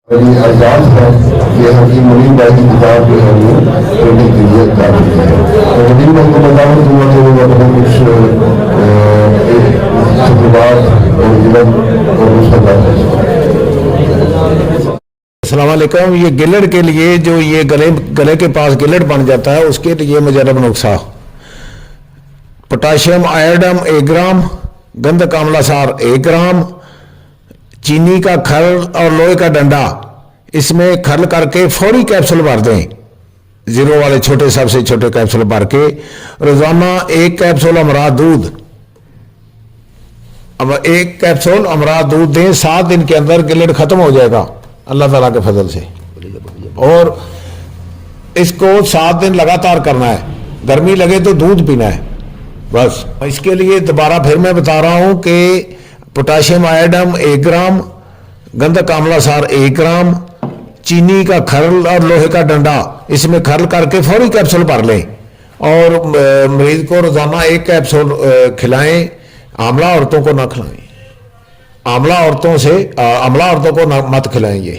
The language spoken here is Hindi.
ये एहसास है कि हकीम मुनीम भाई की किताब जो है वो प्रिंटिंग के लिए कर रही है। तो मुनीम भाई को बतावत हुआ तो वो अपने कुछ तजुर्बात और इल्म और उसका अस्सलाम वालेकुम। ये गिलड़ के लिए जो ये गले के पास गिलड़ बन जाता है उसके लिए मुजरब नुस्खा: पोटाशियम आयोडम 1 ग्राम, गंधक अम्लसार 1 ग्राम, चीनी का खल और लोहे का डंडा इसमें खल करके फौरी कैप्सूल भर दें। 0 वाले छोटे सबसे छोटे कैप्सूल भर के रोजाना 1 कैप्सूल अमरा दूध, अब 1 कैप्सूल अमरा दूध दें। 7 दिन के अंदर गिलड़ खत्म हो जाएगा अल्लाह ताला के फजल से। और इसको 7 दिन लगातार करना है, गर्मी लगे तो दूध पीना है बस। इसके लिए दोबारा फिर मैं बता रहा हूं कि पोटाशियम आयोडम 1 ग्राम, गंधक अम्लसार 1 ग्राम, चीनी का खरल और लोहे का डंडा इसमें खरल करके फौरी कैप्सूल भर लें और मरीज को रोजाना 1 कैप्सूल खिलाएं। आंवला औरतों को ना खिलाएं, आंवला औरतों को मत खिलाएं ये।